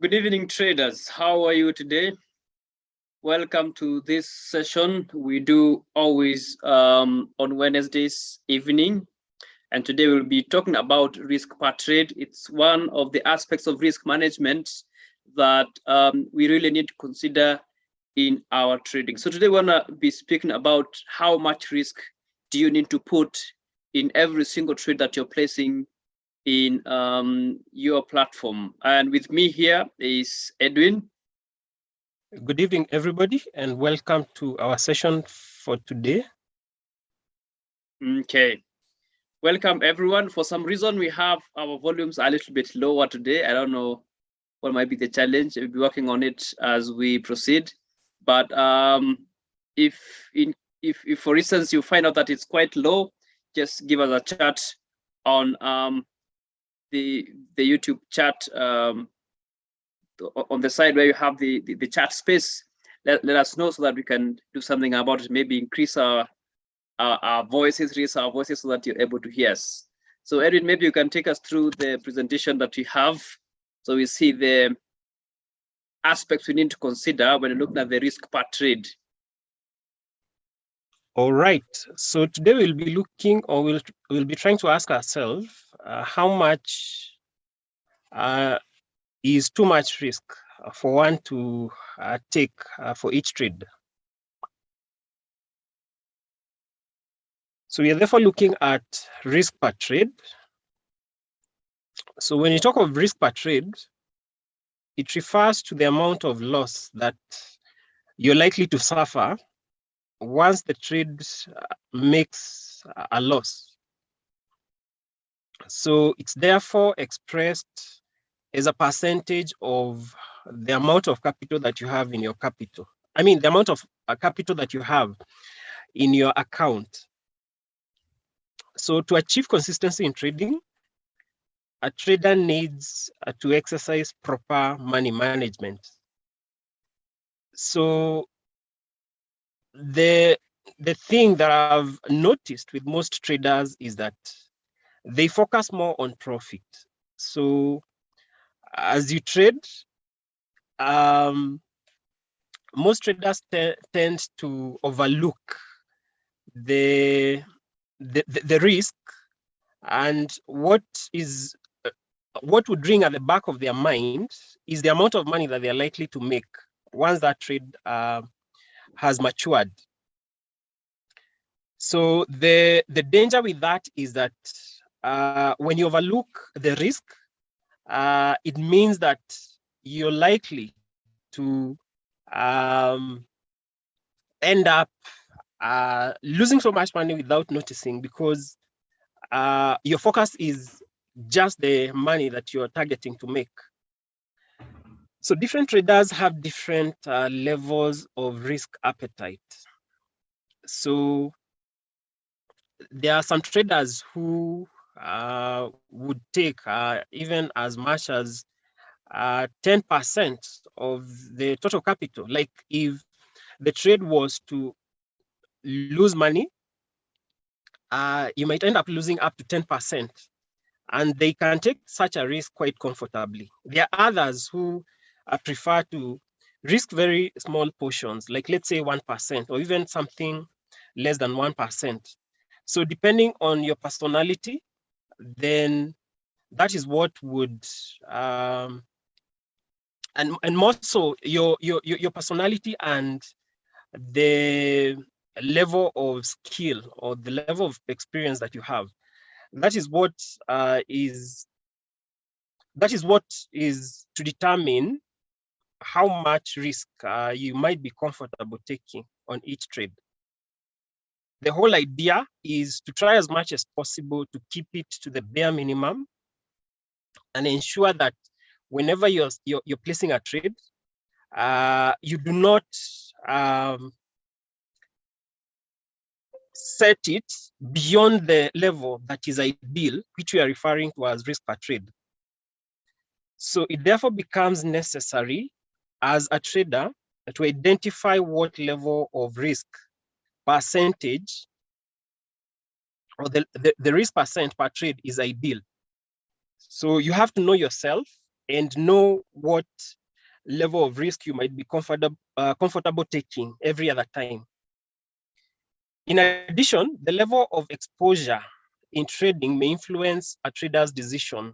Good evening, traders. How are you today? Welcome to this session. We do always on Wednesdays evening. And today we'll be talking about risk per trade. It's one of the aspects of risk management that we really need to consider in our trading. So today we're gonna be speaking about how much risk do you need to put in every single trade that you're placing in your platform. And with me here is Edwin. Good evening, everybody, and welcome to our session for today. Okay, welcome everyone. For some reason, we have our volumes a little bit lower today. I don't know what might be the challenge. We'll be working on it as we proceed. But if for instance you find out that it's quite low, just give us a chat on the YouTube chat on the side where you have the chat space. Let us know so that we can do something about it. Maybe increase our voices, raise our voices so that you're able to hear us. So Edwin, maybe you can take us through the presentation that we have. So we see the aspects we need to consider when looking at the risk per trade. All right. So today we'll be looking, or we'll be trying to ask ourselves how much is too much risk for one to take for each trade. So we are therefore looking at risk per trade. So when you talk of risk per trade, it refers to the amount of loss that you're likely to suffer once the trade makes a loss. So it's therefore expressed as a percentage of the amount of capital that you have in your capital. I mean, the amount of capital that you have in your account. So to achieve consistency in trading, a trader needs to exercise proper money management. So the thing that I've noticed with most traders is that they focus more on profit. So as you trade, most traders tend to overlook the risk, and what would ring at the back of their mind is the amount of money that they're likely to make once that trade has matured. So the danger with that is that when you overlook the risk, it means that you're likely to end up losing so much money without noticing, because your focus is just the money that you're targeting to make. So different traders have different levels of risk appetite. So there are some traders who would take even as much as 10% of the total capital. Like if the trade was to lose money, you might end up losing up to 10%, and they can take such a risk quite comfortably. There are others who prefer to risk very small portions, like let's say 1%, or even something less than 1%. So depending on your personality, then that is what would and more so your personality and the level of skill or the level of experience that you have. That is what is to determine how much risk you might be comfortable taking on each trade. The whole idea is to try as much as possible to keep it to the bare minimum and ensure that whenever you're placing a trade, you do not set it beyond the level that is ideal, which we are referring to as risk per trade. So it therefore becomes necessary as a trader to identify what level of risk percentage or the risk percent per trade is ideal. So you have to know yourself and know what level of risk you might be comfortable taking every other time. In addition, the level of exposure in trading may influence a trader's decision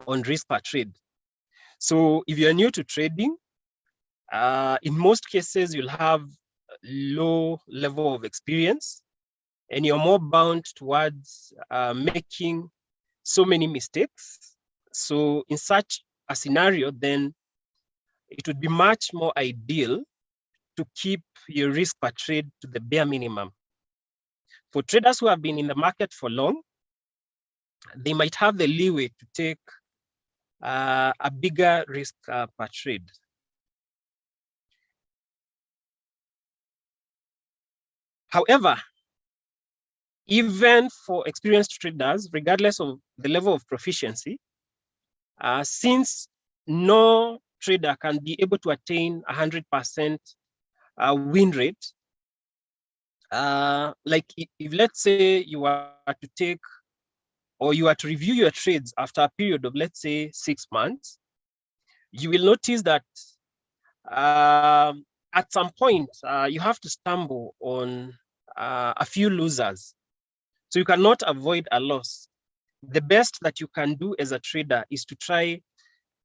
on risk per trade. So if you're new to trading, in most cases, you'll have low level of experience and you're more bound towards making so many mistakes. So in such a scenario, then it would be much more ideal to keep your risk per trade to the bare minimum. For traders who have been in the market for long, they might have the leeway to take a bigger risk per trade. However, even for experienced traders, regardless of the level of proficiency, since no trader can be able to attain 100% win rate, like if let's say you are to take, or you are to review your trades after a period of, let's say, 6 months, you will notice that at some point, you have to stumble on a few losers. So you cannot avoid a loss. The best that you can do as a trader is to try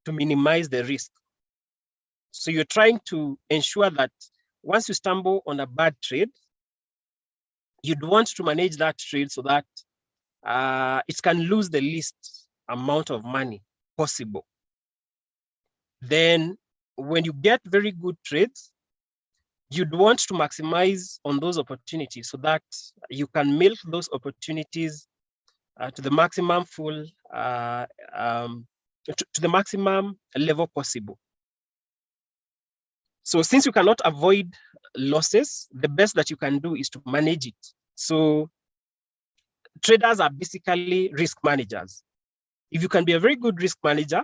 to minimize the risk. So you're trying to ensure that once you stumble on a bad trade, you'd want to manage that trade so that it can lose the least amount of money possible. Then when you get very good trades, you'd want to maximize on those opportunities so that you can milk those opportunities to the maximum to the maximum level possible. So since you cannot avoid losses, the best that you can do is to manage it. So traders are basically risk managers. If you can be a very good risk manager,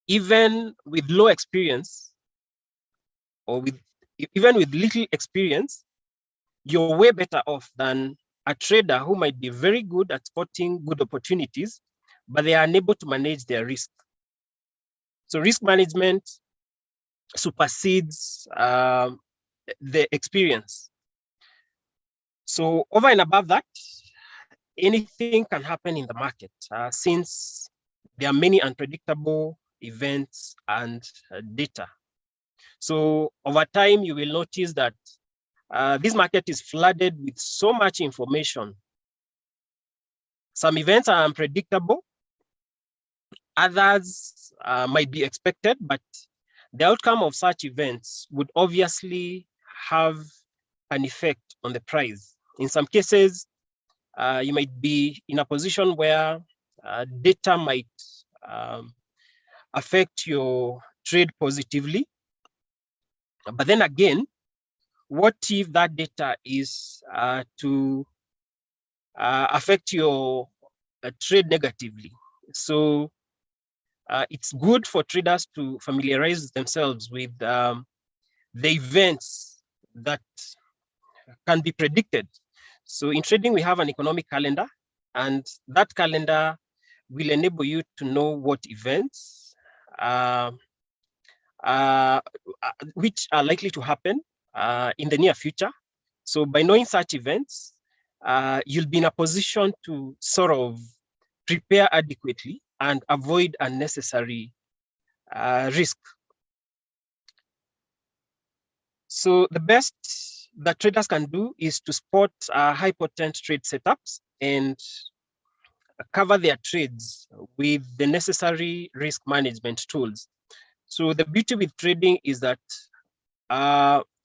even with low experience or even with little experience, you're way better off than a trader who might be very good at spotting good opportunities, but they are unable to manage their risk. So risk management supersedes the experience. So over and above that, anything can happen in the market since there are many unpredictable events and data. So over time, you will notice that this market is flooded with so much information. Some events are unpredictable, others might be expected, but the outcome of such events would obviously have an effect on the price. In some cases, you might be in a position where data might affect your trade positively. But then again, what if that data is to affect your trade negatively? So it's good for traders to familiarize themselves with the events that can be predicted. So in trading, we have an economic calendar, and that calendar will enable you to know what events which are likely to happen in the near future. So by knowing such events, you'll be in a position to sort of prepare adequately and avoid unnecessary risk. So the best that traders can do is to spot high potent trade setups and cover their trades with the necessary risk management tools. So the beauty with trading is that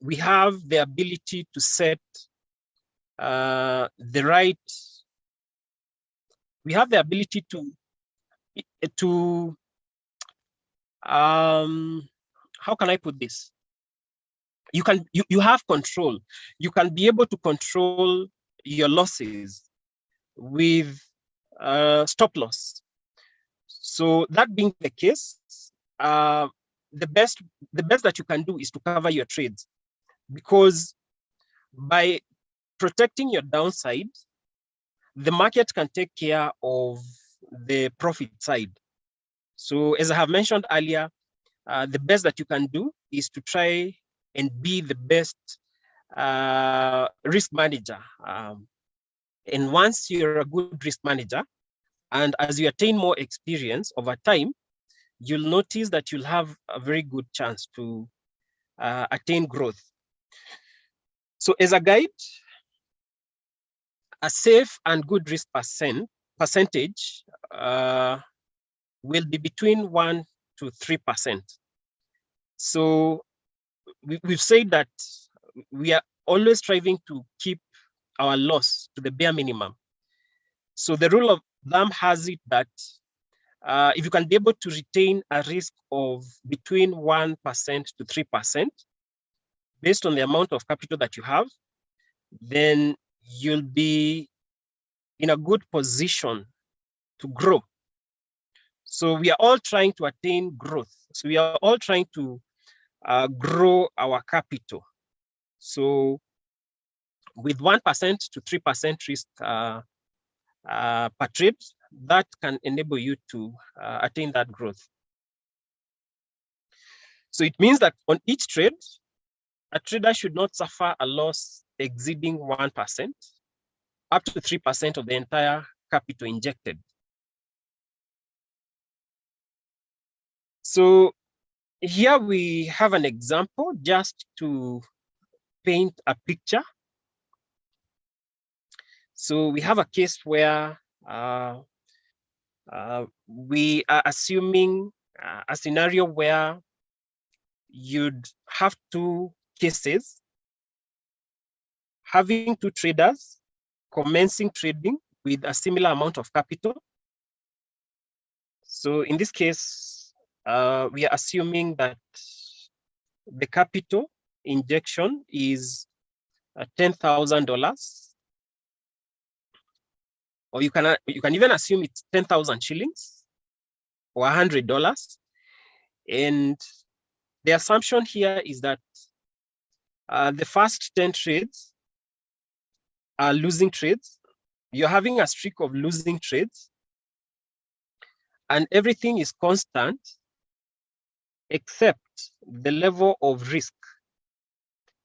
we have the ability to set the right, we have the ability to how can I put this? You have control. You can be able to control your losses with stop loss. So that being the case, the best that you can do is to cover your trades, because by protecting your downside, the market can take care of the profit side. So as I have mentioned earlier, the best that you can do is to try and be the best risk manager. And once you're a good risk manager, and as you attain more experience over time, you'll notice that you'll have a very good chance to attain growth. So as a guide, a safe and good risk percentage will be between 1 to 3%. So we've said that we are always striving to keep our loss to the bare minimum. So the rule of thumb has it that if you can be able to retain a risk of between 1% to 3% based on the amount of capital that you have, then you'll be in a good position to grow. So we are all trying to attain growth. So we are all trying to grow our capital. So with 1% to 3% risk per trade, that can enable you to attain that growth. So it means that on each trade, a trader should not suffer a loss exceeding 1% up to 3% of the entire capital injected. So here we have an example just to paint a picture. So we have a case where we are assuming a scenario where you'd have two cases, having two traders commencing trading with a similar amount of capital. So in this case, we are assuming that the capital injection is $10,000, or you can even assume it's 10,000 shillings or $100. And the assumption here is that the first 10 trades are losing trades. You're having a streak of losing trades, and everything is constant except the level of risk.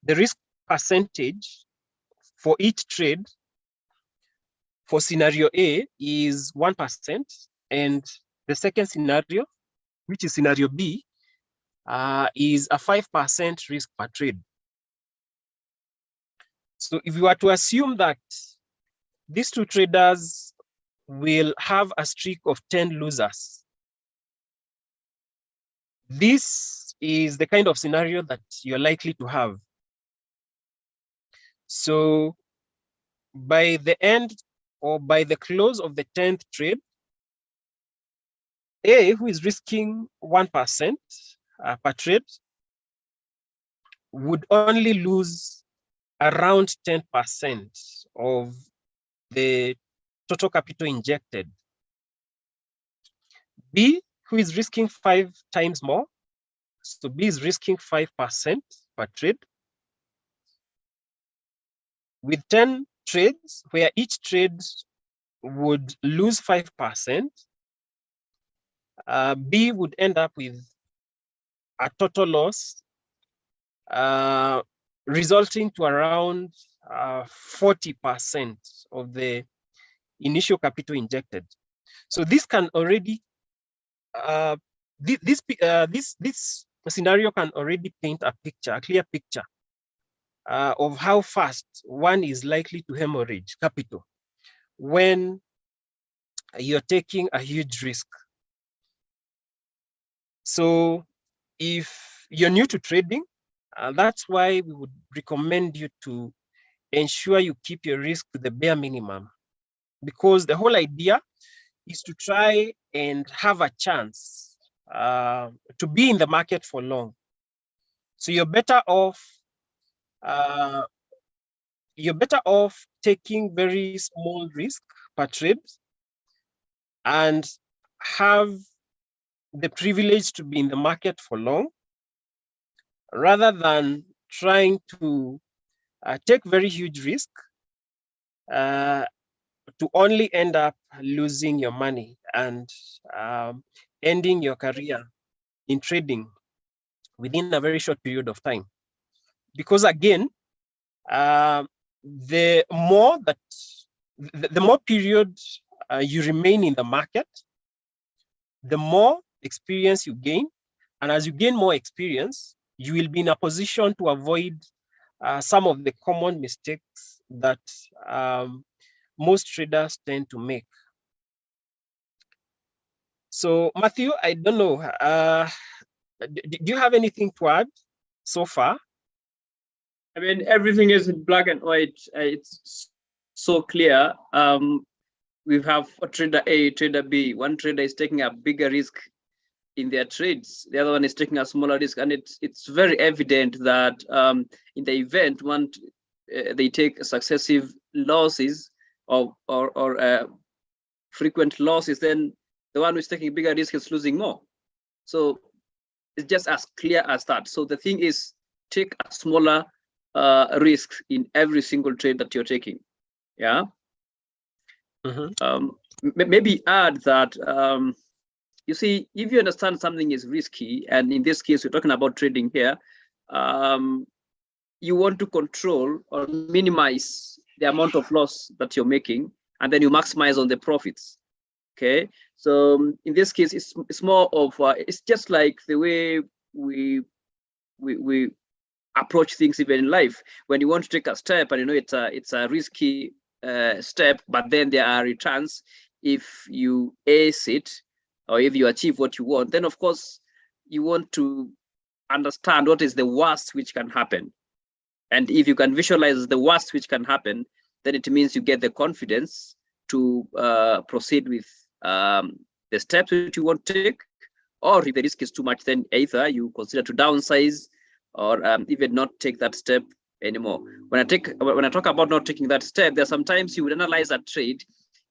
The risk percentage for each trade for scenario A is 1%, and the second scenario, which is scenario B, is a 5% risk per trade. So if you were to assume that these two traders will have a streak of 10 losers, this is the kind of scenario that you're likely to have. So by the end or by the close of the 10th trade, A, who is risking 1% per trade, would only lose around 10% of the total capital injected. B, who is risking 5 times more, so B is risking 5% per trade. With 10 trades, where each trade would lose 5%, B would end up with a total loss resulting to around 40% of the initial capital injected. So this can already, this scenario can already paint a picture, a clear picture of how fast one is likely to hemorrhage capital when you're taking a huge risk. So if you're new to trading, that's why we would recommend you to ensure you keep your risk to the bare minimum, because the whole idea is to try and have a chance to be in the market for long. So you're better off taking very small risk per trade and have the privilege to be in the market for long, rather than trying to take very huge risk to only end up losing your money. and ending your career in trading within a very short period of time. Because again, the more period you remain in the market, the more experience you gain. And as you gain more experience, you will be in a position to avoid some of the common mistakes that most traders tend to make. So Matthew, I don't know, do you have anything to add so far? I mean, everything is in black and white. It's so clear. We have a trader A, trader B. One trader is taking a bigger risk in their trades. The other one is taking a smaller risk, and it's very evident that in the event they take successive losses or frequent losses, then the one who's taking bigger risk is losing more. So it's just as clear as that. So the thing is, take a smaller risk in every single trade that you're taking. Yeah. Maybe add that you see, if you understand something is risky, and in this case we're talking about trading here, you want to control or minimize the amount of loss that you're making, and then you maximize on the profits. Okay, so in this case it's more of it's just like the way we approach things even in life. When you want to take a step and you know it's a risky step, but then there are returns if you ace it or if you achieve what you want, then of course you want to understand what is the worst which can happen. And if you can visualize the worst which can happen, then it means you get the confidence to proceed with the steps that you want to take. Or if the risk is too much, then either you consider to downsize or even not take that step anymore. When I talk about not taking that step, there are sometimes you would analyze that trade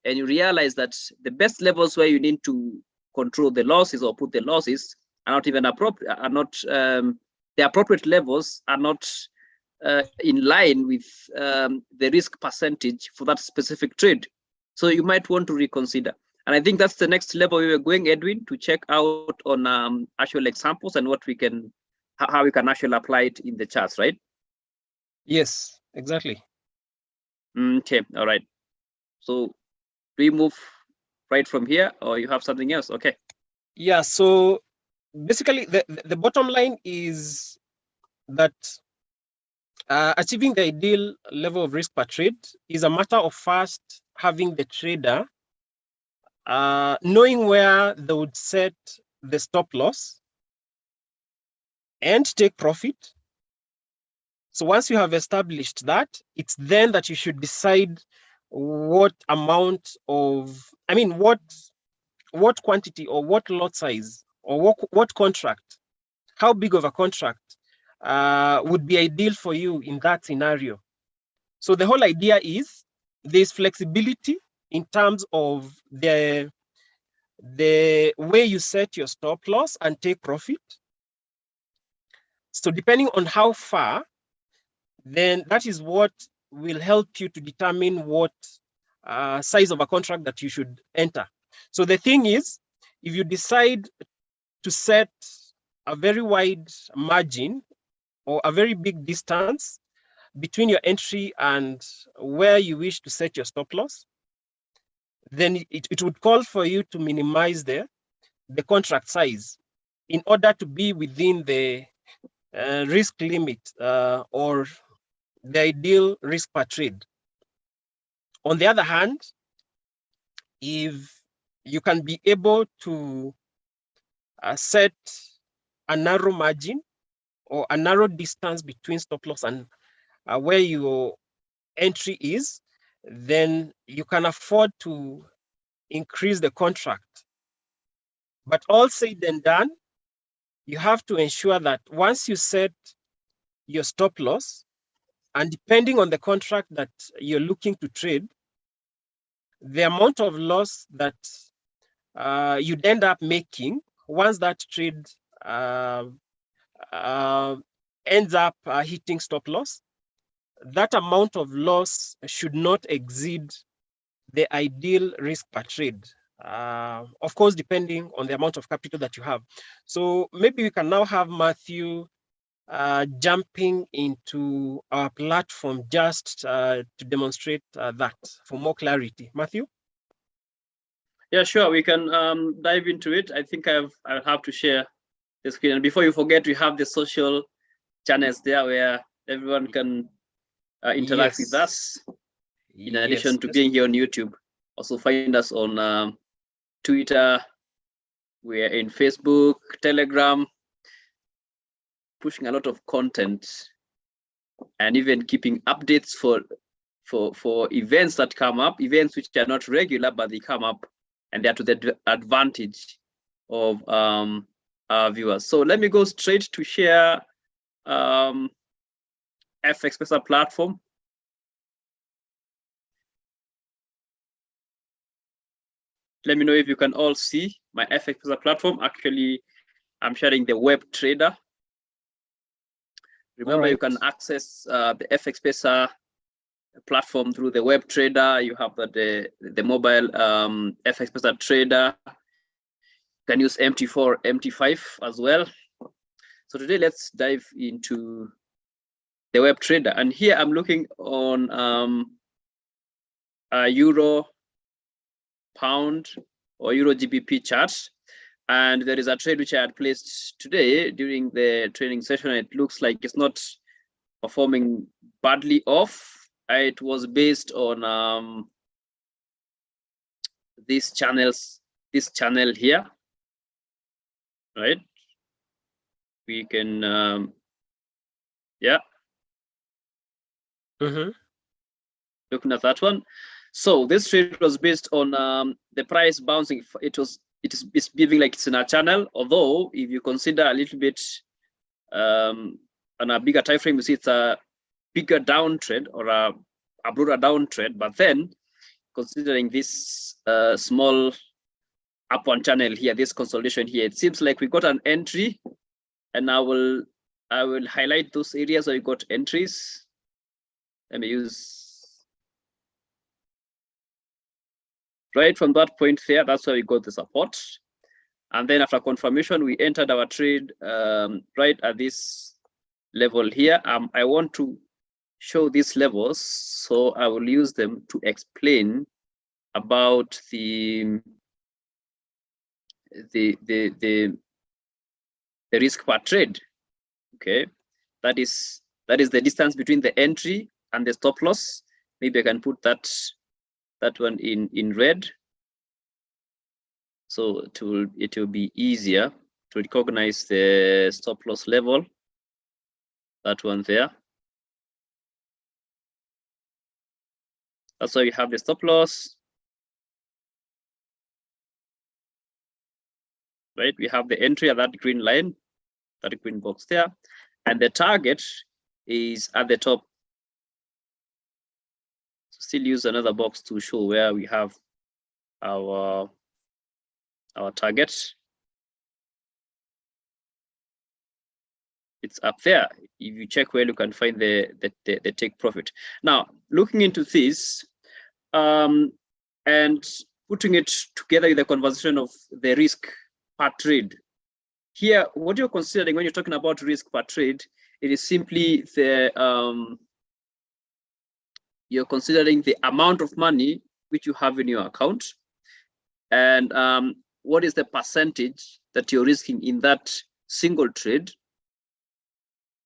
and you realize that the best levels where you need to control the losses or put the losses are not even appropriate, the appropriate levels are not in line with the risk percentage for that specific trade. So you might want to reconsider. And I think that's the next level we were going, Edwin, to check out on actual examples and what we can, how we can actually apply it in the charts, right? Yes, exactly. Okay, all right. So we move right from here, or you have something else? Okay. Yeah, so basically the bottom line is that achieving the ideal level of risk per trade is a matter of first having the trader knowing where they would set the stop loss and take profit. So once you have established that, it's then that you should decide what amount of, I mean, what quantity or what lot size or what contract, how big of a contract would be ideal for you in that scenario. So the whole idea is there's flexibility in terms of the way you set your stop loss and take profit. So depending on how far, then that is what will help you to determine what size of a contract that you should enter. So the thing is, if you decide to set a very wide margin or a very big distance between your entry and where you wish to set your stop loss, then it would call for you to minimize the contract size in order to be within the risk limit or the ideal risk per trade. On the other hand, if you can be able to set a narrow margin or a narrow distance between stop loss and where your entry is, then you can afford to increase the contract. But all said and done, you have to ensure that once you set your stop loss, and depending on the contract that you're looking to trade, the amount of loss that you'd end up making once that trade ends up hitting stop loss, that amount of loss should not exceed the ideal risk per trade of course, depending on the amount of capital that you have. So maybe we can now have Matthew jumping into our platform just to demonstrate that for more clarity. Matthew? Yeah, sure. We can dive into it. I think I'll have to share the screen. And before you forget, we have the social channels there where everyone can interact with us. In addition to being here on YouTube, also find us on Twitter. We're in Facebook, Telegram, pushing a lot of content, and even keeping updates for events that come up, events which are not regular, but they come up, and they're to the advantage of our viewers. So let me go straight to share FX Pesa platform. Let me know if you can all see my FX Pesa platform. Actually, I'm sharing the web trader. Remember, you can access the FX Pesa platform through the web trader. You have the mobile FX Pesa trader. You can use MT4, MT5 as well. So today, let's dive into the web trader. And here I'm looking on a Euro, Pound, or Euro GBP chart. And there is a trade which I had placed today during the training session. It looks like it's not performing badly off. It was based on this channel here, right? We can, yeah. Looking at that one. So this trade was based on the price bouncing. It's behaving like it's in a channel, although if you consider a little bit on a bigger time frame, you see it's a bigger downtrend or a broader downtrend. But then considering this small upward channel here, this consolidation here, it seems like we got an entry, and I will highlight those areas where you got entries. Let me use right from that point there. That's where we got the support, and then after confirmation, we entered our trade right at this level here. I want to show these levels, so I will use them to explain about the risk per trade. Okay, that is the distance between the entry and the stop loss. Maybe I can put that one in red, so it will be easier to recognize the stop loss level. That one there. That's why we have the stop loss. Right, we have the entry at that green line, that green box there, and the target is at the top. Still use another box to show where we have our target. It's up there. If you check well, you can find the take profit. Now, looking into this and putting it together with the conversation of the risk per trade. Here, what you're considering when you're talking about risk per trade, it is simply the you're considering the amount of money which you have in your account, and what is the percentage that you're risking in that single trade,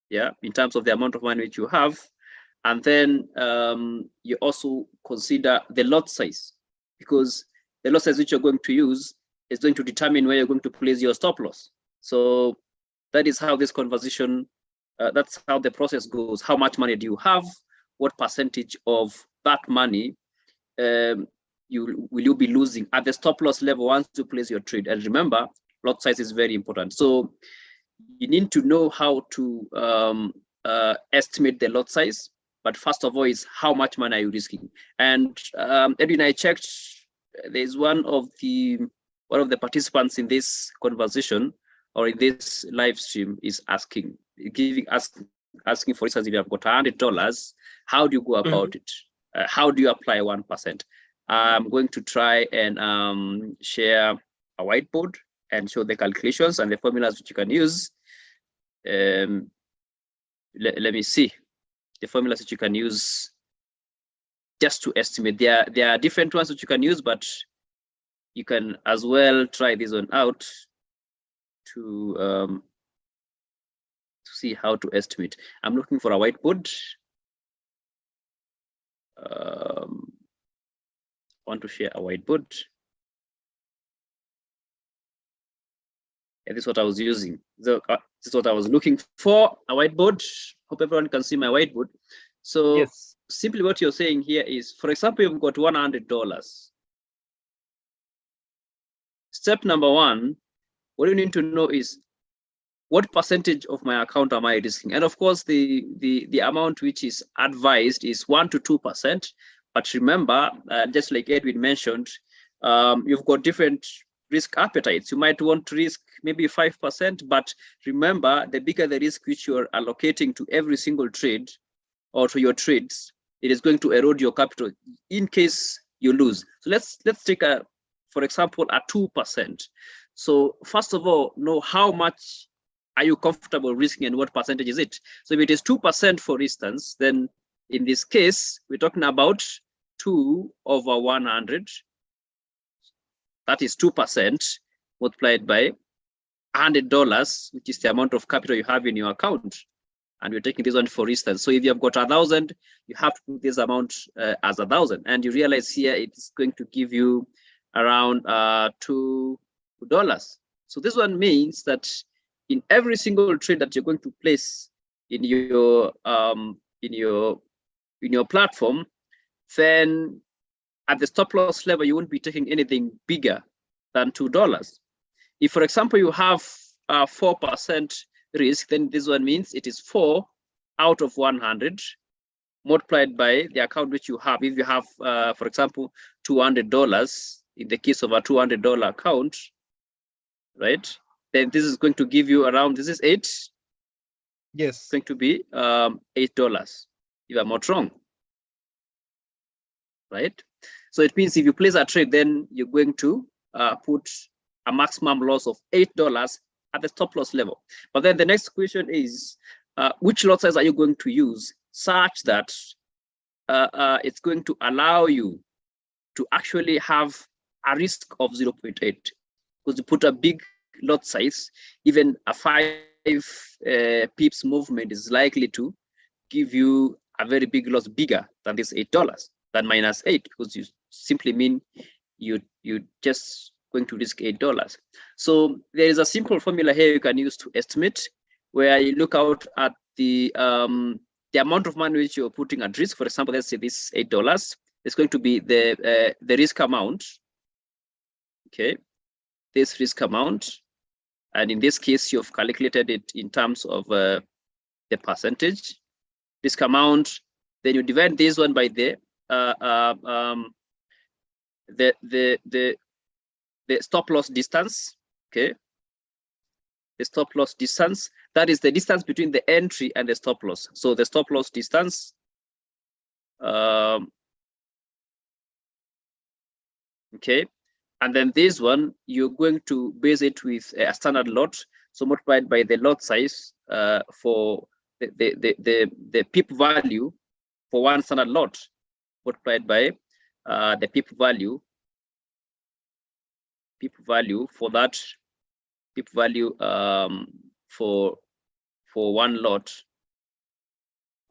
yeah, in terms of the amount of money which you have. And then you also consider the lot size, because the lot size which you're going to use is going to determine where you're going to place your stop loss. So that is how this conversation, that's how the process goes. How much money do you have? What percentage of that money will you be losing at the stop loss level once you place your trade? And remember, lot size is very important. So you need to know how to estimate the lot size. But first of all, is how much money are you risking? And Edwin, I checked. There's one of the participants in this conversation or in this live stream is asking, for instance, if you have got $100, how do you go about it? How do you apply 1%? I'm going to try and share a whiteboard and show the calculations and the formulas which you can use. Let me see the formulas that you can use just to estimate. There are different ones that you can use, but you can as well try this one out to see how to estimate. I'm looking for a whiteboard. I want to share a whiteboard. And this is what I was using. This is what I was looking for, a whiteboard. Hope everyone can see my whiteboard. So yes. Simply what you're saying here is, for example, you've got $100. Step number one, what you need to know is what percentage of my account am I risking? And of course, the amount which is advised is 1 to 2%. But remember, just like Edwin mentioned, you've got different risk appetites. You might want to risk maybe 5%, but remember, the bigger the risk which you're allocating to every single trade or to your trades, it is going to erode your capital in case you lose. So let's take for example, a 2%. So first of all, know how much are you comfortable risking and what percentage is it? So if it is 2%, for instance, then in this case, we're talking about 2 over 100. That is 2% multiplied by $100, which is the amount of capital you have in your account. And we're taking this one for instance. So if you have got 1,000, you have to put this amount as 1,000. And you realize here it's going to give you around $2. So this one means that in every single trade that you're going to place in your platform, then at the stop loss level, you won't be taking anything bigger than $2. If, for example, you have 4% risk, then this one means it is 4 out of 100 multiplied by the account which you have. If you have, for example, $200, in the case of a $200 account, right? Then this is going to give you around, this is 8. Yes. It's going to be $8, if I'm not wrong, right? So it means if you place a trade, then you're going to put a maximum loss of $8 at the stop loss level. But then the next question is, which lot size are you going to use such that it's going to allow you to actually have a risk of 0.8? Because you put a big lot size, even a 5 pips movement is likely to give you a very big loss, bigger than this $8, than -8, because you simply mean you just going to risk $8. So there is a simple formula here you can use to estimate, where you look out at the amount of money which you're putting at risk. For example, let's say this $8 is going to be the risk amount. Okay, this risk amount, and in this case, you've calculated it in terms of the percentage risk amount. Then you divide this one by the stop loss distance. Okay, the stop loss distance, that is the distance between the entry and the stop loss. So the stop loss distance, okay, and then this one you're going to base it with a standard lot, so multiplied by the lot size for the pip value for one standard lot, multiplied by the pip value for that pip value for one lot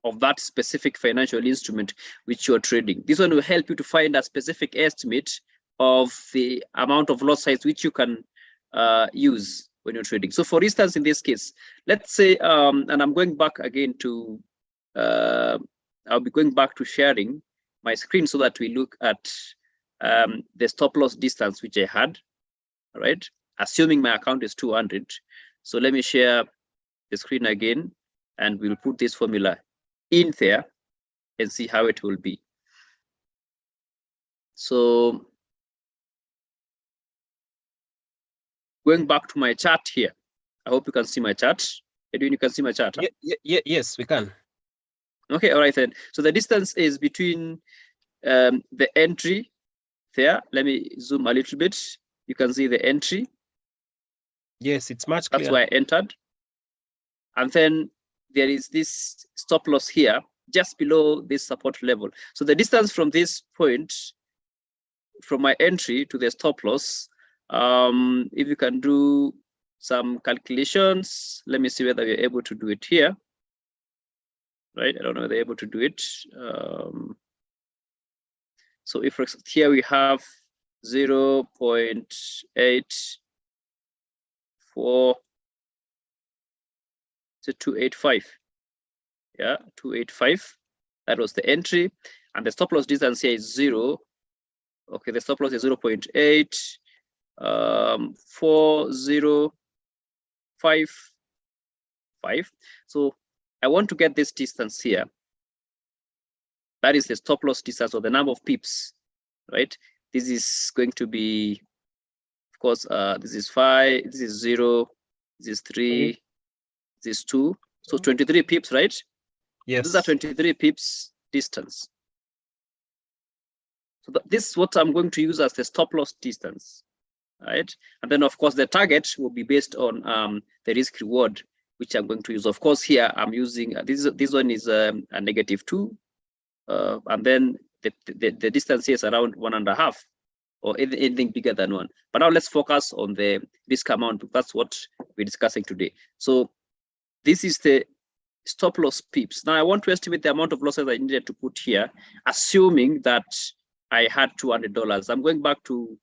of that specific financial instrument which you're trading. This one will help you to find a specific estimate of the amount of lot size which you can use when you're trading. So for instance, in this case, let's say, and I'm going back again to, I'll be going back to sharing my screen so that we look at the stop loss distance which I had, all right? Assuming my account is 200. So let me share the screen again, and we'll put this formula in there and see how it will be. So going back to my chart here, I hope you can see my chart. Edwin, you can see my chart? Huh? Yes, we can. Okay, all right then. So the distance is between the entry there. Let me zoom a little bit. You can see the entry. Yes, it's much clearer. That's where I entered. And then there is this stop loss here, just below this support level. So the distance from this point, from my entry to the stop loss, if you can do some calculations, let me see whether we're able to do it here. Right, I don't know whether they're able to do it. So if here we have 0.84, so 285. Yeah, 285. That was the entry, and the stop loss distance here is 0. Okay, the stop loss is 0.8, 4055. So I want to get this distance here. That is the stop loss distance, or the number of pips, right? This is going to be, of course, this is 5, this is 0, this is 3, this is 2. So 23 pips, right? Yes. These are 23 pips distance. So this is what I'm going to use as the stop loss distance, right? And then, of course, the target will be based on the risk reward, which I'm going to use. Of course, here I'm using this one is a -2, and then the distance here is around 1.5, or anything bigger than 1. But now let's focus on the risk amount. That's what we're discussing today. So this is the stop loss pips. Now I want to estimate the amount of losses I needed to put here, assuming that I had $200. I'm going back to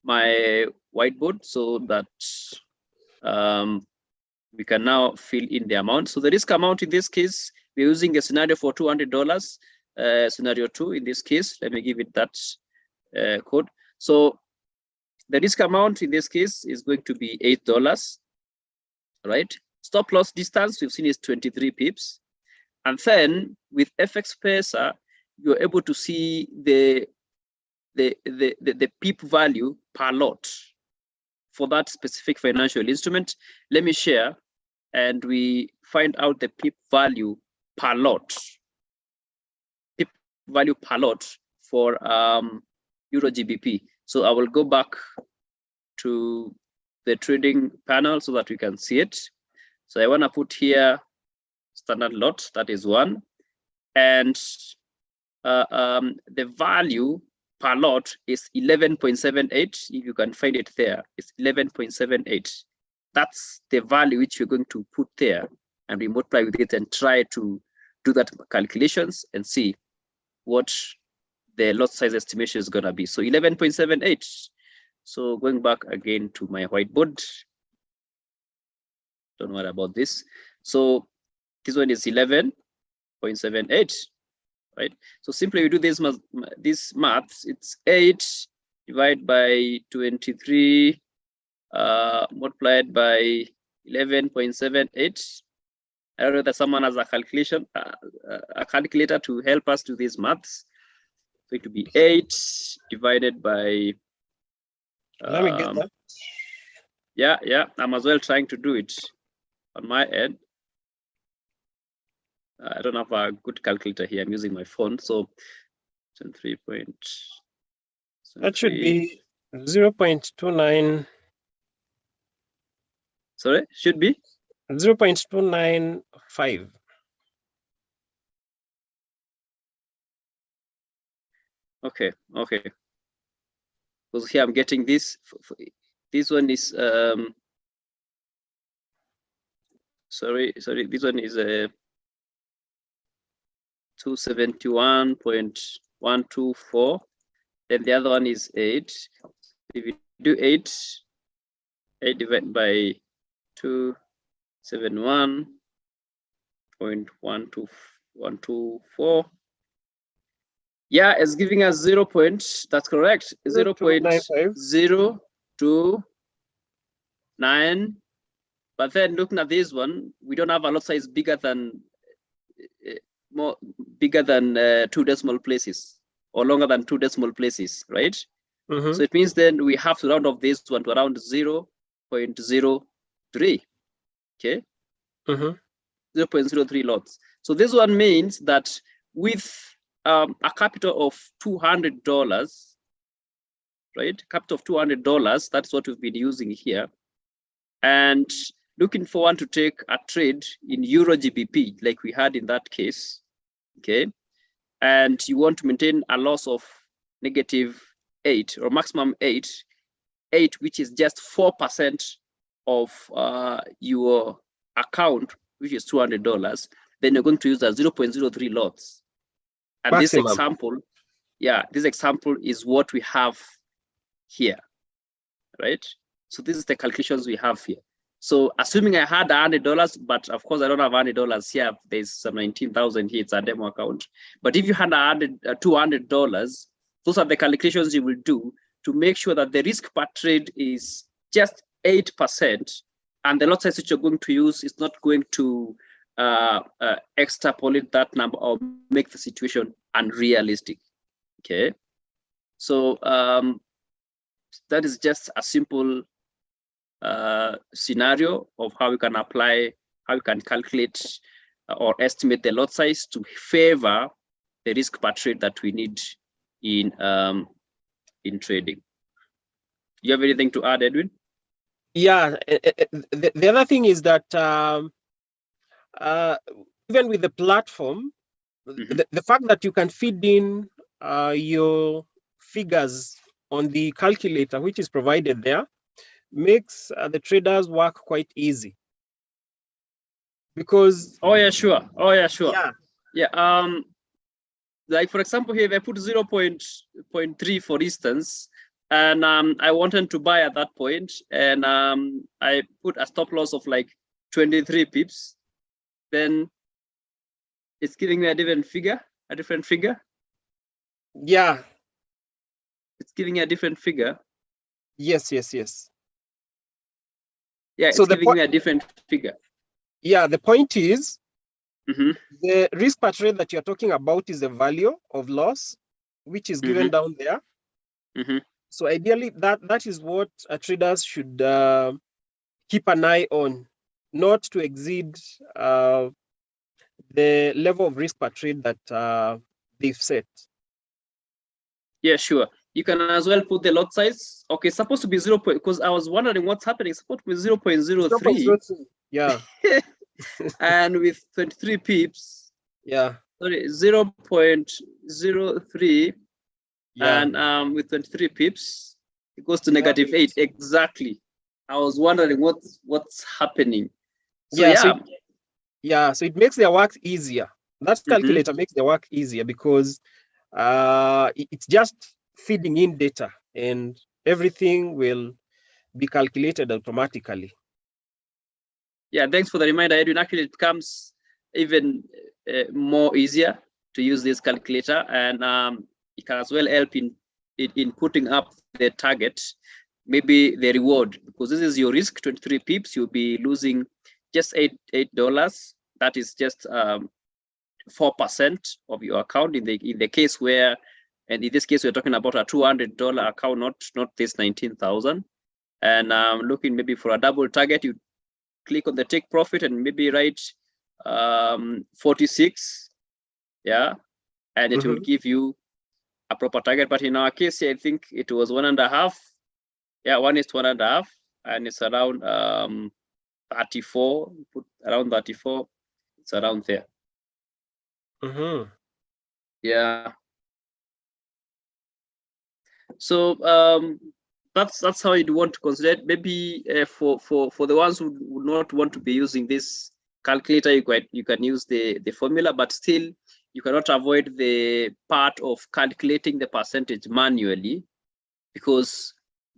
my whiteboard so that we can now fill in the amount. So the risk amount in this case, we're using a scenario for $200, scenario 2 in this case. Let me give it that code. So the risk amount in this case is going to be $8, right? Stop loss distance we've seen is 23 pips. And then with FX Pesa, you're able to see the pip value per lot for that specific financial instrument. Let me share, and we find out the pip value per lot. Pip value per lot for Euro GBP. So I will go back to the trading panel so that we can see it. So I want to put here standard lot, that is 1, and the value per lot is 11.78. If you can find it there, it's 11.78. That's the value which you're going to put there, and we multiply with it and try to do that calculations and see what the lot size estimation is going to be. So 11.78. So going back again to my whiteboard. Don't worry about this. So this one is 11.78, right? So simply we do this maths. It's 8 divided by 23 multiplied by 11.78. I don't know that someone has a calculation, a calculator to help us do these maths. So it will be 8 divided by. Let me get that. Yeah, I'm as well trying to do it on my end. I don't have a good calculator here. I'm using my phone. So 3 point. That should be 0.29. Sorry, should be 0.295. Okay. Because here I'm getting this. This one is sorry. This one is a 271.124. Then the other one is 8. If you do 8 divided by 271.124. Yeah, it's giving us 0. That's correct. 0.029. But then looking at this one, we don't have a lot size bigger than 2 decimal places, or longer than 2 decimal places, right? Mm-hmm. So it means then we have to round off this one to around 0.03. Okay. Mm-hmm. 0.03 lots. So this one means that with a capital of $200, right? Capital of $200. That's what we've been using here. And looking for one to take a trade in Euro GBP, like we had in that case, okay? And you want to maintain a loss of -8 or maximum 8, which is just 4% of your account, which is $200, then you're going to use a 0.03 lots. And Maximum. this example, yeah, this example is what we have here, right? So this is the calculations we have here. So assuming I had $100, but of course I don't have $100 here. There's some 19,000 here. It's a demo account. But if you had $200, those are the calculations you will do to make sure that the risk per trade is just 8%, and the lot size which you're going to use is not going to extrapolate that number or make the situation unrealistic. Okay, so that is just a simple scenario of how we can apply, how we can calculate or estimate the lot size to favor the risk per trade that we need in trading. Do you have anything to add, Edwin? Yeah, the other thing is that even with the platform, the fact that you can feed in your figures on the calculator, which is provided there, makes the traders work quite easy. Because yeah, sure. Yeah. Like for example, here if I put 0.3 for instance, and I wanted to buy at that point, and I put a stop loss of like 23 pips, then it's giving me a different figure. Yeah, it's giving a different figure. Yes. Yeah, it's giving me a different figure. Yeah, the point is, the risk per trade that you're talking about is the value of loss, which is given down there. So ideally, that is what traders should keep an eye on, not to exceed the level of risk per trade that they've set. Yeah, sure. You can as well put the lot size. Okay, it's supposed to be 0. Because I was wondering what's happening. It's supposed to be 0.03. Yeah. And with 23 pips. Yeah. Sorry, 0.03. Yeah. And with 23 pips, it goes to -8. Exactly. I was wondering what's happening. So yeah. So it makes their work easier. That calculator makes their work easier because it's just feeding in data and everything will be calculated automatically. Yeah, thanks for the reminder, Edwin. Actually, it becomes even more easier to use this calculator, and it can as well help in putting up the target, maybe the reward, because this is your risk, 23 pips. You'll be losing just $8. That is just 4% of your account in the case where, and in this case, we're talking about a $200 account, not this 19,000. And looking maybe for a double target, you click on the take profit and maybe write 46, yeah, and it will give you a proper target. But in our case, I think it was 1.5. Yeah, 1 is 1.5, and it's around 34. Put around 34. It's around there. Yeah. So that's how you'd want to consider it. Maybe for the ones who would not want to be using this calculator, you can use the formula, but still you cannot avoid the part of calculating the percentage manually, because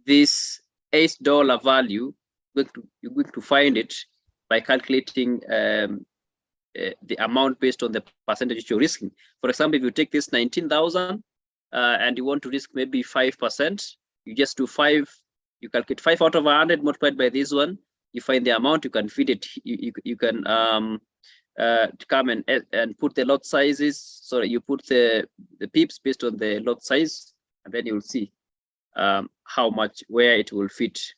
this $8 value, you're going to find it by calculating the amount based on the percentage you're risking. For example, if you take this 19,000 and you want to risk maybe 5%, you just do 5. You calculate 5 out of 100 multiplied by this one. You find the amount. You can feed it. You can come and put the lot sizes. So you put the pips based on the lot size, and then you'll see how much, where it will fit.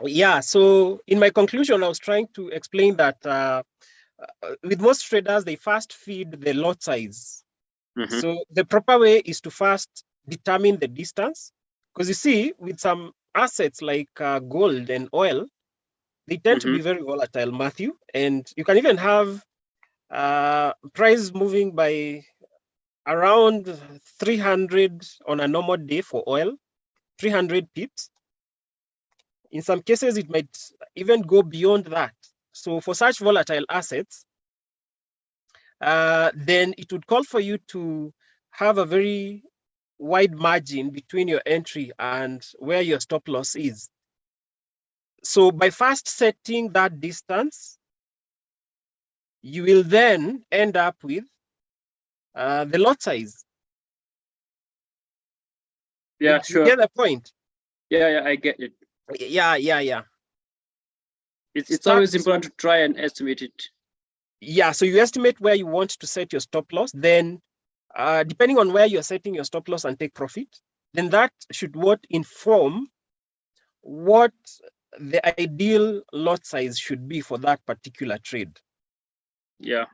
Yeah. So in my conclusion, I was trying to explain that with most traders, they first feed the lot size. So the proper way is to first determine the distance. Because you see, with some assets like gold and oil, they tend to be very volatile, Matthew. And you can even have price moving by around 300 on a normal day for oil, 300 pips. In some cases, it might even go beyond that. So for such volatile assets, then it would call for you to have a very wide margin between your entry and where your stop loss is. So by first setting that distance, you will then end up with the lot size. Yeah, sure. You get the point? Yeah, I get it. Yeah. It's always important to try and estimate it. Yeah, so you estimate where you want to set your stop loss, then depending on where you're setting your stop loss and take profit, then that should inform what the ideal lot size should be for that particular trade. Yeah.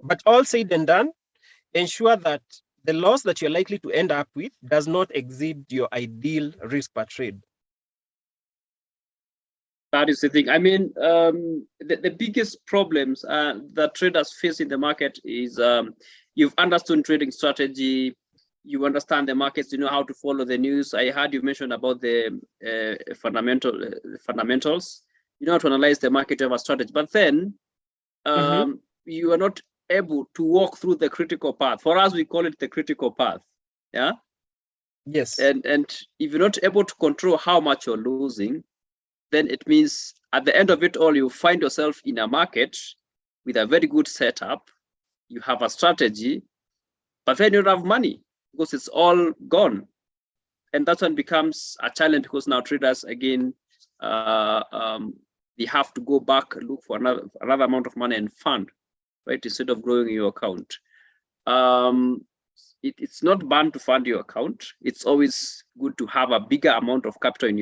But all said and done, ensure that the loss that you're likely to end up with does not exceed your ideal risk per trade. That is the thing. I mean, the biggest problems that traders face in the market is you've understood trading strategy, you understand the markets, you know how to follow the news. I heard you mention about the fundamentals. You know how to analyze the market, you have a strategy, but then you are not able to walk through the critical path. For us, we call it the critical path. Yeah. Yes. And if you're not able to control how much you're losing, then it means at the end of it all, you find yourself in a market with a very good setup. You have a strategy, but then you don't have money because it's all gone. And that one becomes a challenge because now traders, again, they have to go back and look for another amount of money and fund, right, instead of growing your account. It's not bad to fund your account. It's always good to have a bigger amount of capital in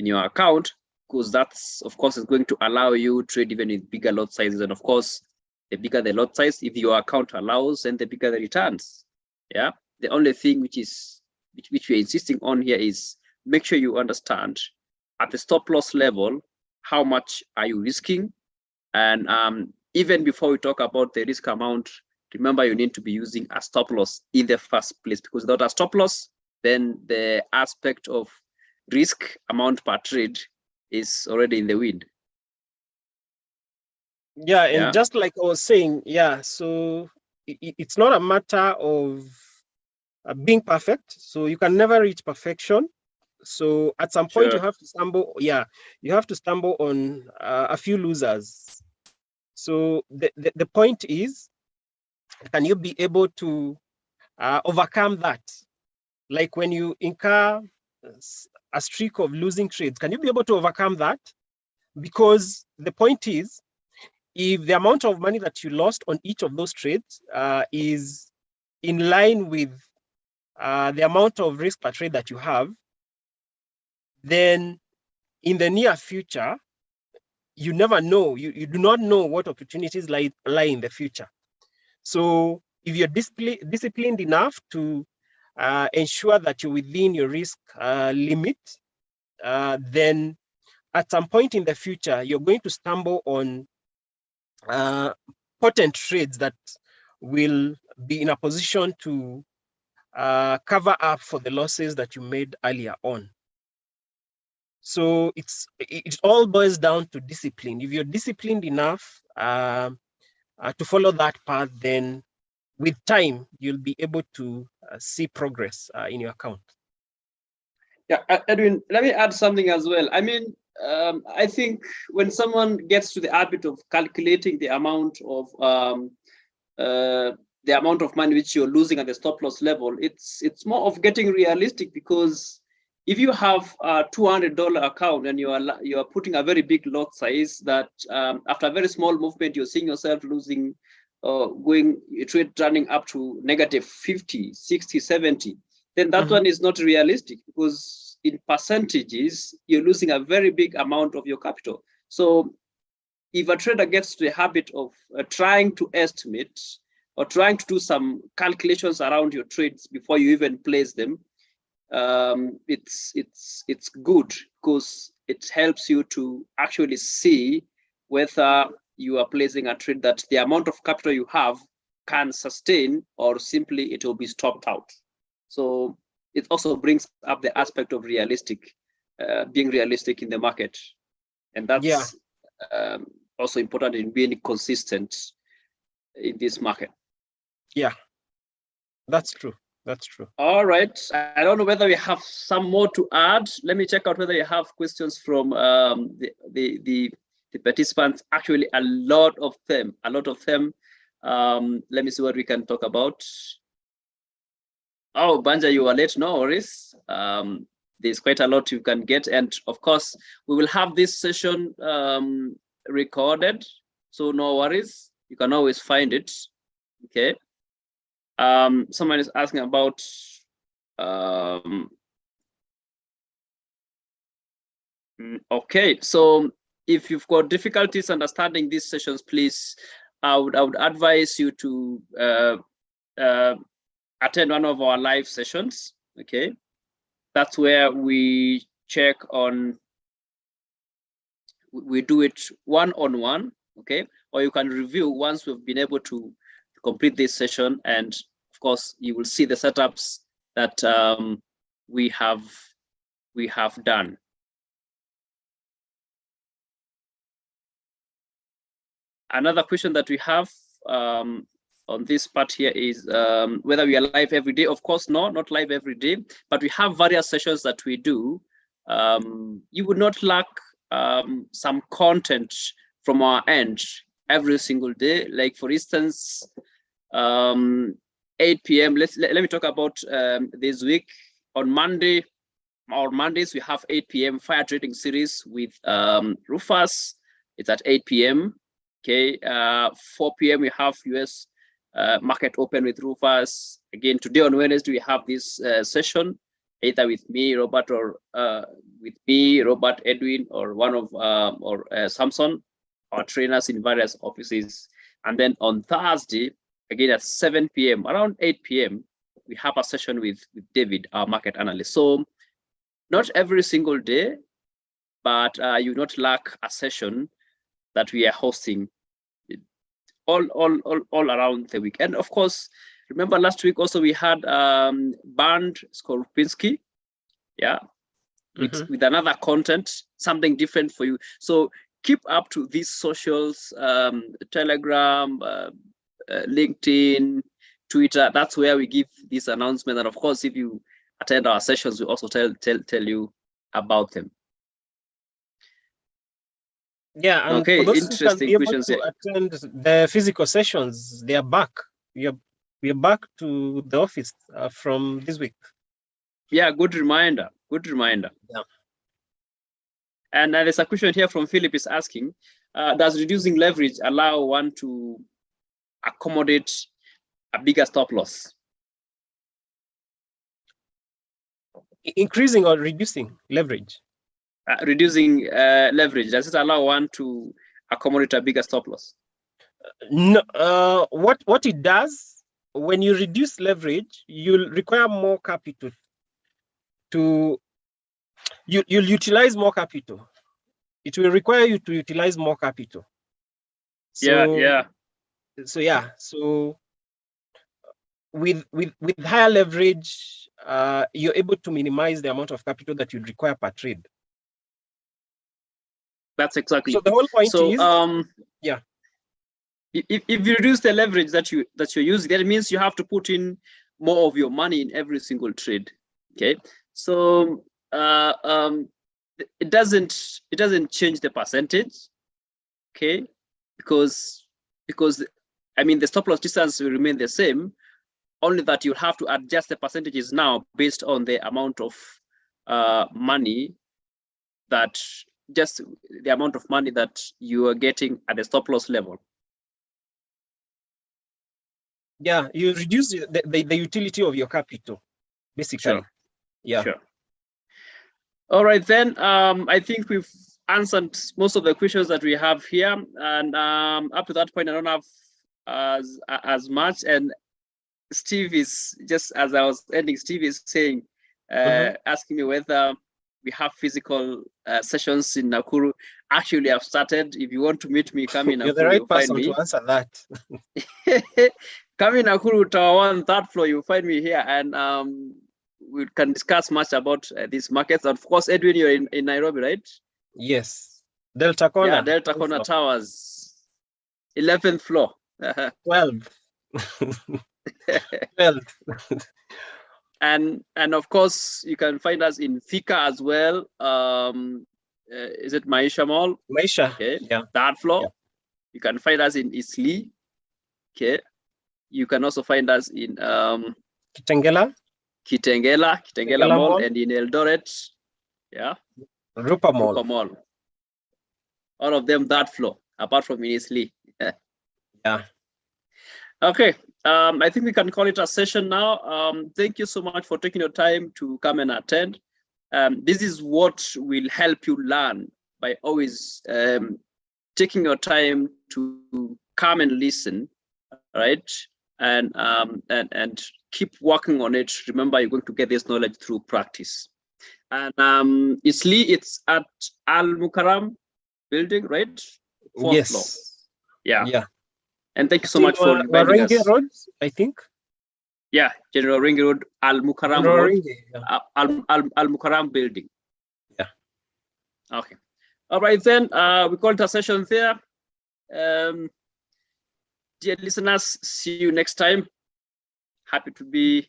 your account, because that's, of course, is going to allow you to trade even with bigger lot sizes. And of course, the bigger the lot size, if your account allows, and the bigger the returns. Yeah. The only thing which we're insisting on here is make sure you understand at the stop loss level, how much are you risking? And even before we talk about the risk amount, remember you need to be using a stop loss in the first place, because without a stop loss, then the aspect of risk amount per trade is already in the wind. Yeah, and just like I was saying, so it's not a matter of being perfect. So you can never reach perfection. So at some point, you have to stumble. Yeah, you have to stumble on a few losers. So the point is, can you be able to overcome that? Like when you incur a streak of losing trades, can you be able to overcome that? Because the point is, if the amount of money that you lost on each of those trades is in line with the amount of risk per trade that you have, then in the near future, you never know. You do not know what opportunities lie in the future. So if you're disciplined enough to ensure that you're within your risk limit, then at some point in the future, you're going to stumble on potent trades that will be in a position to cover up for the losses that you made earlier on. So it all boils down to discipline. If you're disciplined enough to follow that path, then with time, you'll be able to see progress in your account. Yeah, Edwin, let me add something as well. I mean, I think when someone gets to the habit of calculating the amount of money which you're losing at the stop loss level, it's more of getting realistic, because if you have a $200 account and you are putting a very big lot size that after a very small movement, you're seeing yourself losing, going trade running up to negative 50, 60, 70, then that one is not realistic, because in percentages, you're losing a very big amount of your capital. So if a trader gets to the habit of trying to estimate or trying to do some calculations around your trades before you even place them, it's good because it helps you to actually see whether you are placing a trade that the amount of capital you have can sustain, or simply it will be stopped out. So it also brings up the aspect of being realistic in the market, and that's also important in being consistent in this market. Yeah, that's true. That's true. All right. I don't know whether we have some more to add. Let me check out whether you have questions from the participants. Actually, a lot of them. Let me see what we can talk about. Oh, Banja, you are late. No worries. There's quite a lot you can get. And of course, we will have this session recorded. So no worries. You can always find it. Okay. Someone is asking about okay, so if you've got difficulties understanding these sessions, please, I would advise you to attend one of our live sessions. Okay, that's where we check on, we do it one-on-one. Okay, or you can review once we've been able to complete this session, and of course you will see the setups that we have done. Another question that we have on this part here is whether we are live every day. Of course, no, not live every day, but we have various sessions that we do. You would not lack some content from our end every single day. Like for instance, 8 p.m. Let me talk about this week. On Mondays we have 8 p.m. fire trading series with Rufus. It's at 8 p.m. Okay, 4 p.m. we have US market open with Rufus. Again, today on Wednesday we have this session, either with me, Robert, or with me, Robert, Edwin, or one of or Samson, our trainers in various offices. And then on Thursday, again at 7 p.m., around 8 p.m., we have a session with David, our market analyst. So not every single day, but you not lack a session that we are hosting all around the week. And of course, remember last week also we had Bernd Skorupinski, yeah, with another content, something different for you. So keep up to these socials, Telegram, LinkedIn, Twitter. That's where we give this announcement. And of course, if you attend our sessions, we also tell you about them. Yeah, and okay, for those interesting who can be able questions. To attend the physical sessions, they are back. We are back to the office from this week. Yeah, good reminder. Good reminder. Yeah. And there's a question here from Philip is asking, does reducing leverage allow one to accommodate a bigger stop loss? Increasing or reducing leverage? Reducing leverage, does it allow one to accommodate a bigger stop loss? No. What it does, when you reduce leverage, you'll require more capital. You'll utilize more capital. It will require you to utilize more capital. So, So with higher leverage, you're able to minimize the amount of capital that you'd require per trade. That's exactly. So the whole point is, yeah. If you reduce the leverage that you're using, that means you have to put in more of your money in every single trade. Okay, so it doesn't change the percentage. Okay, because I mean the stop loss distance will remain the same, only that you have to adjust the percentages now based on the amount of money that you are getting at the stop loss level. Yeah, you reduce the utility of your capital, basically. Sure. Yeah. Sure. All right, then. I think we've answered most of the questions that we have here, and up to that point, I don't have as much. And Steve is, just as I was ending, Steve is saying, asking me whether we have physical sessions in Nakuru. Actually, I've started. If you want to meet me, come in Nakuru. You're the right you'll find person me. to answer that. Come in Nakuru, Tower 1, third floor. You'll find me here, and we can discuss much about these markets. And of course, Edwin, you're in Nairobi, right? Yes. Delta Corner. Yeah, Delta Corner Towers, 11th floor. 12. 12. And of course, you can find us in Thika as well. Is it Maisha Mall? Maisha. Okay. Yeah. Third floor. Yeah. You can find us in Isli. Okay. You can also find us in Kitengela Mall, and in Eldoret. Yeah. Rupa Mall. All of them that floor, apart from Isli. Yeah. Okay. I think we can call it a session now. Thank you so much for taking your time to come and attend. This is what will help you learn, by always taking your time to come and listen, right? And keep working on it. Remember, you're going to get this knowledge through practice. And Isli, it's at Al Mukarram building, right? Fourth floor. Yeah. Yeah. And thank you so much for inviting us. Road, I think. Yeah, General Ring Road, Al Mukarram Road, Al Mukarram building. Yeah. Okay. All right then. We call it a session there. Dear listeners, see you next time. Happy to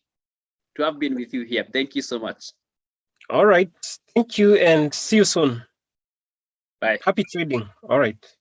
have been with you here. Thank you so much. All right. Thank you, and see you soon. Bye. Happy trading. All right.